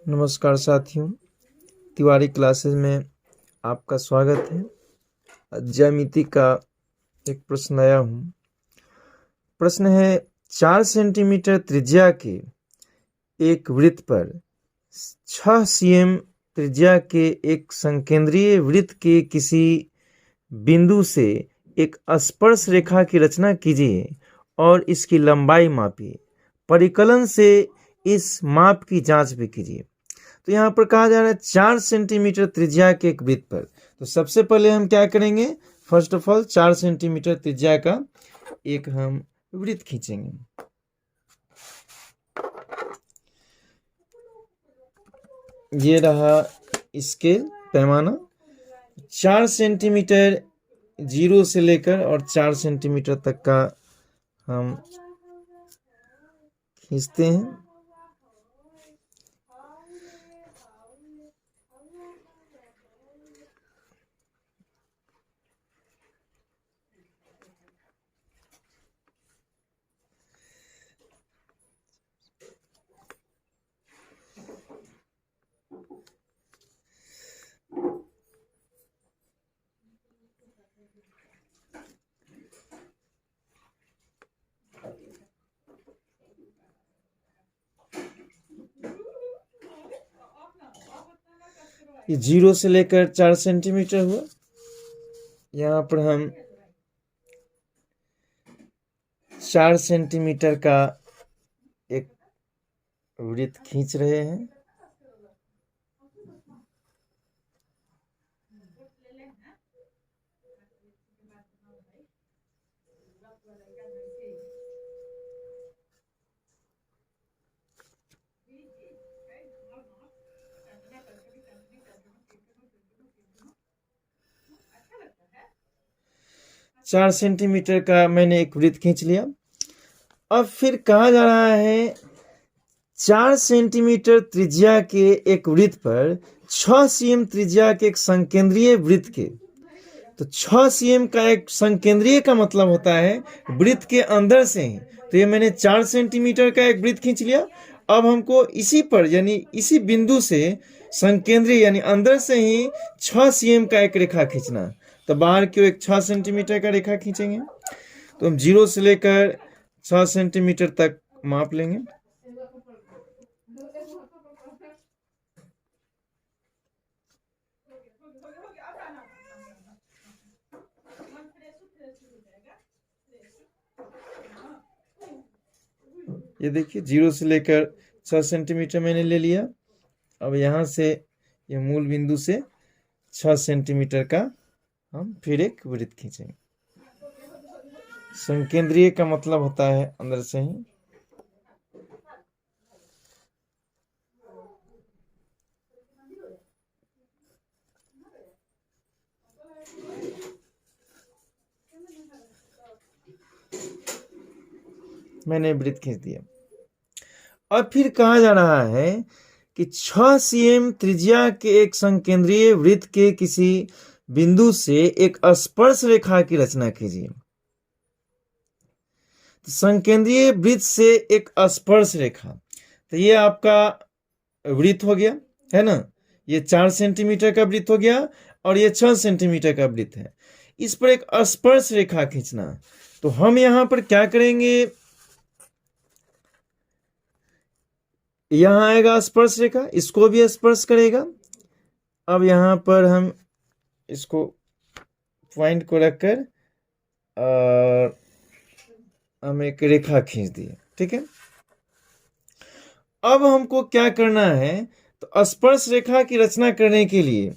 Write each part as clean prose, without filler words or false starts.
नमस्कार साथियों, तिवारी क्लासेस में आपका स्वागत है। ज्यामिति का एक प्रश्न लाया हूँ। प्रश्न है 4 सेंटीमीटर त्रिज्या के एक वृत्त पर 6 cm त्रिज्या के एक संकेंद्रीय वृत्त के किसी बिंदु से एक स्पर्श रेखा की रचना कीजिए और इसकी लंबाई मापिए। परिकलन से इस माप की जांच भी कीजिए। तो यहाँ पर कहा जा रहा है 4 सेंटीमीटर त्रिज्या के एक वृत्त पर। तो सबसे पहले हम क्या करेंगे, फर्स्ट ऑफ ऑल 4 सेंटीमीटर त्रिज्या का एक हम वृत्त खींचेंगे। ये रहा स्केल पैमाना। 4 सेंटीमीटर 0 से लेकर और 4 सेंटीमीटर तक का हम खींचते हैं। ये 0 से लेकर 4 सेंटीमीटर हुआ। यहाँ पर हम 4 सेंटीमीटर का एक वृत्त खींच रहे हैं। चार सेंटीमीटर का मैंने एक वृत्त खींच लिया। अब फिर कहा जा रहा है 4 सेंटीमीटर त्रिज्या के एक वृत्त पर 6 cm त्रिज्या के एक संकेंद्रीय वृत्त के। तो 6 cm का एक संकेंद्रीय का मतलब होता है वृत्त के अंदर से ही। तो ये मैंने 4 सेंटीमीटर का एक वृत्त खींच लिया। अब हमको इसी पर यानी इसी बिंदु से संकेंद्रीय यानी अंदर से ही 6 cm का एक रेखा खींचना। तो बाहर की ओर एक 6 सेंटीमीटर का रेखा खींचेंगे। तो हम 0 से लेकर 6 सेंटीमीटर तक माप लेंगे। ये देखिए 0 से लेकर 6 सेंटीमीटर मैंने ले लिया। अब यहाँ से ये मूल बिंदु से 6 सेंटीमीटर का हम फिर एक वृत्त खींचेंगे। संकेंद्रीय का मतलब होता है अंदर से ही। मैंने वृत्त खींच दिया। अब फिर कहा जा रहा है कि 6 cm त्रिज्या के एक संकेंद्रीय वृत्त के किसी बिंदु से एक स्पर्श रेखा की रचना कीजिए। तो संकेंद्रीय वृत्त से एक स्पर्श रेखा, तो ये आपका वृत्त हो गया है ना। ये 4 सेंटीमीटर का वृत्त हो गया और ये 6 सेंटीमीटर का वृत्त है। इस पर एक स्पर्श रेखा खींचना। तो हम यहां पर क्या करेंगे, यहां आएगा स्पर्श रेखा, इसको भी स्पर्श करेगा। अब यहां पर हम इसको पॉइंट को रखकर और हम एक रेखा खींच दिए। ठीक है। अब हमको क्या करना है, तो स्पर्श रेखा की रचना करने के लिए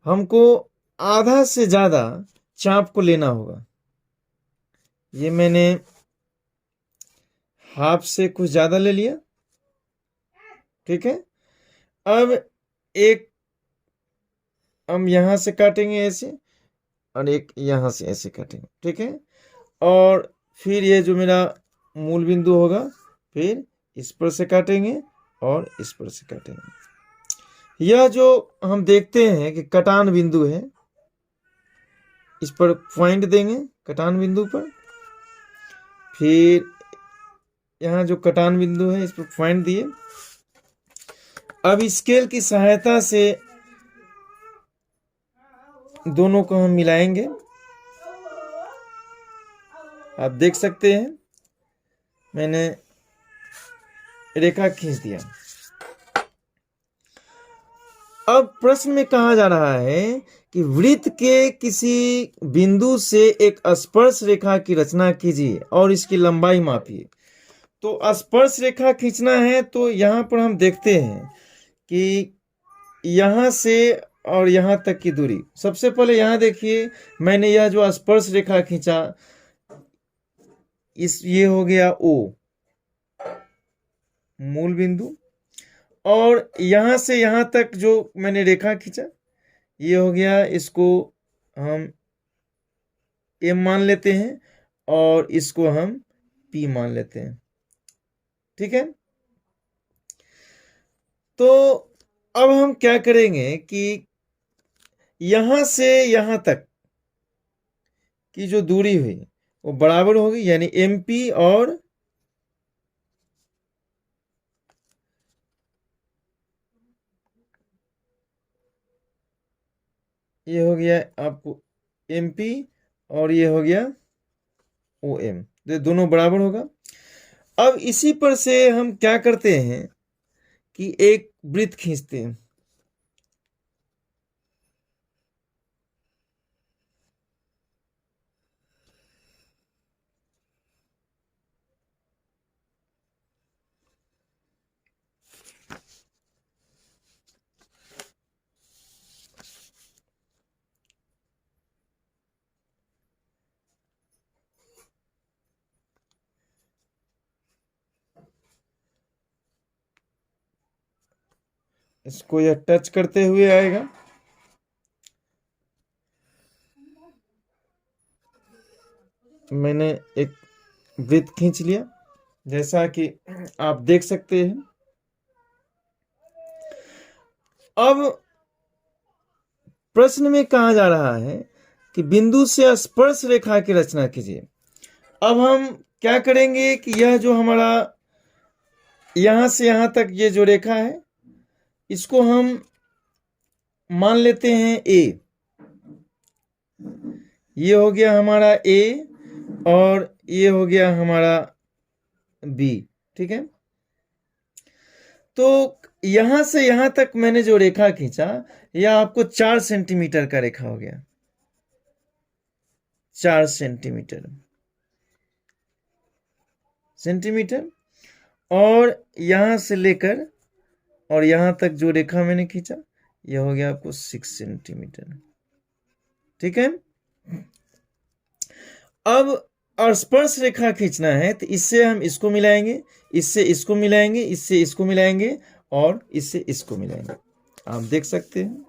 हमको आधा से ज्यादा चाप को लेना होगा। ये मैंने हाफ से कुछ ज्यादा ले लिया। ठीक है। अब एक हम यहां से काटेंगे ऐसे और एक यहां से ऐसे काटेंगे। ठीक है। और फिर ये जो मेरा मूल बिंदु होगा फिर इस पर से काटेंगे और इस पर से काटेंगे। यह जो हम देखते हैं कि कटान बिंदु है, इस पर पॉइंट देंगे कटान बिंदु पर। फिर यहाँ जो कटान बिंदु है इस पर पॉइंट दिए। अब स्केल की सहायता से दोनों को हम मिलाएंगे। आप देख सकते हैं मैंने रेखा खींच दिया। अब प्रश्न में कहा जा रहा है कि वृत्त के किसी बिंदु से एक स्पर्श रेखा की रचना कीजिए और इसकी लंबाई मापिए। तो स्पर्श रेखा खींचना है तो यहाँ पर हम देखते हैं कि यहाँ से और यहाँ तक की दूरी। सबसे पहले यहाँ देखिए, मैंने यह जो स्पर्श रेखा खींचा, ये हो गया O, मूल बिंदु, और यहाँ से यहाँ तक जो मैंने रेखा खींचा ये हो गया, इसको हम M मान लेते हैं और इसको हम P मान लेते हैं। ठीक है, तो अब हम क्या करेंगे कि यहां से यहां तक की जो दूरी हुई वो बराबर होगी, यानी MP और ये हो गया आपको MP और ये हो गया OM, तो दोनों बराबर होगा। अब इसी पर से हम क्या करते हैं कि एक वृत्त खींचते हैं। इसको यह टच करते हुए आएगा। मैंने एक वृत्त खींच लिया, जैसा कि आप देख सकते हैं। अब प्रश्न में कहा जा रहा है कि बिंदु से स्पर्श रेखा की रचना कीजिए। अब हम क्या करेंगे कि यह जो हमारा यहां से यहां तक ये जो रेखा है इसको हम मान लेते हैं A। ये हो गया हमारा A और ये हो गया हमारा B। ठीक है, तो यहां से यहां तक मैंने जो रेखा खींचा यह आपको 4 सेंटीमीटर का रेखा हो गया। 4 सेंटीमीटर, और यहां से लेकर और यहां तक जो रेखा मैंने खींचा यह हो गया आपको 6 सेंटीमीटर। ठीक है, अब स्पर्श रेखा खींचना है तो इससे हम इसको मिलाएंगे, इससे इसको मिलाएंगे, इससे इसको मिलाएंगे और इससे इसको मिलाएंगे। आप देख सकते हैं।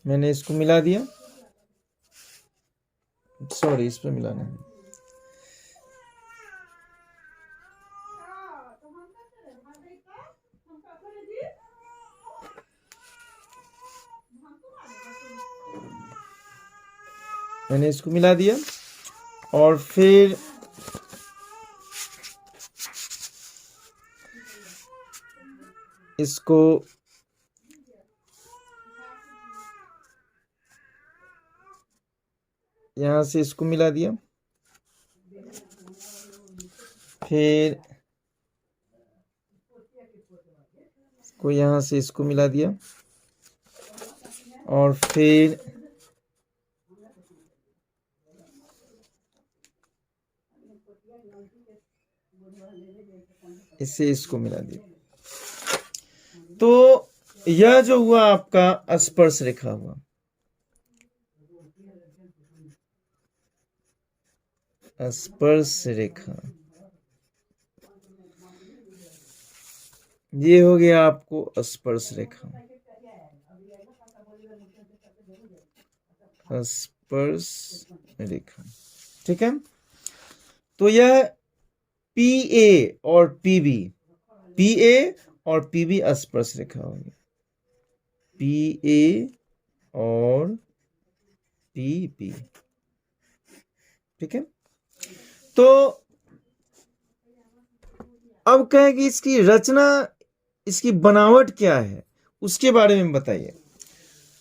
मैंने इसको मिला दिया, सॉरी इस पे मिलाना है। मैंने इसको मिला दिया और फिर इसको यहां से इसको मिला दिया, फिर इसको यहां से इसको मिला दिया और फिर इससे इसको मिला दिया। तो यह जो हुआ आपका स्पर्श रेखा हुआ। स्पर्श रेखा ये हो गया आपको स्पर्श रेखा। स्पर्श रेखा। ठीक है, तो यह PA और PB, PA और PB स्पर्श रेखा होगी, PA और PB। ठीक है, तो अब कहें कि इसकी रचना, इसकी बनावट क्या है, उसके बारे में बताइए।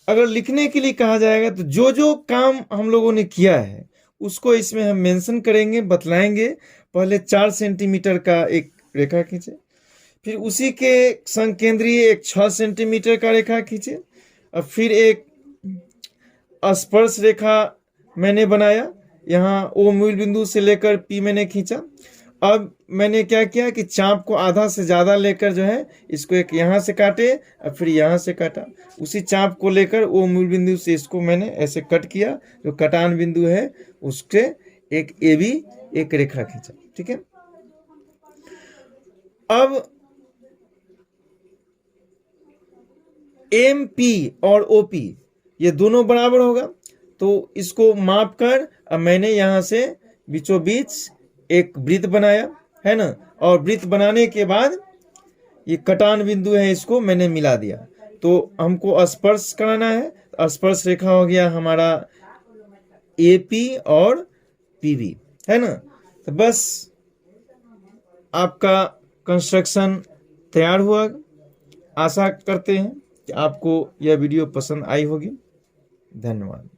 अगर लिखने के लिए कहा जाएगा तो जो जो काम हम लोगों ने किया है उसको इसमें हम मेंशन करेंगे, बतलाएंगे। पहले 4 सेंटीमीटर का एक रेखा खींचे, फिर उसी के संकेंद्रीय एक 6 सेंटीमीटर का रेखा खींचे, और फिर एक स्पर्श रेखा मैंने बनाया। यहाँ O मूल बिंदु से लेकर P मैंने खींचा। अब मैंने क्या किया कि चाप को आधा से ज़्यादा लेकर जो है इसको एक यहाँ से काटे और फिर यहाँ से काटा। उसी चाप को लेकर O मूल बिंदु से इसको मैंने ऐसे कट किया, जो कटान बिंदु है उसके एक AB एक रेखा खींचा। ठीक है, अब MP और OP ये दोनों बराबर होगा, तो इसको माप कर अब मैंने यहाँ से बीचों बीच एक वृत्त बनाया है ना, और वृत्त बनाने के बाद ये कटान बिंदु है इसको मैंने मिला दिया। तो हमको स्पर्श कराना है, स्पर्श रेखा हो गया हमारा AP और PB, है ना। तो बस आपका कंस्ट्रक्शन तैयार हुआ। आशा करते हैं कि आपको यह वीडियो पसंद आई होगी। धन्यवाद।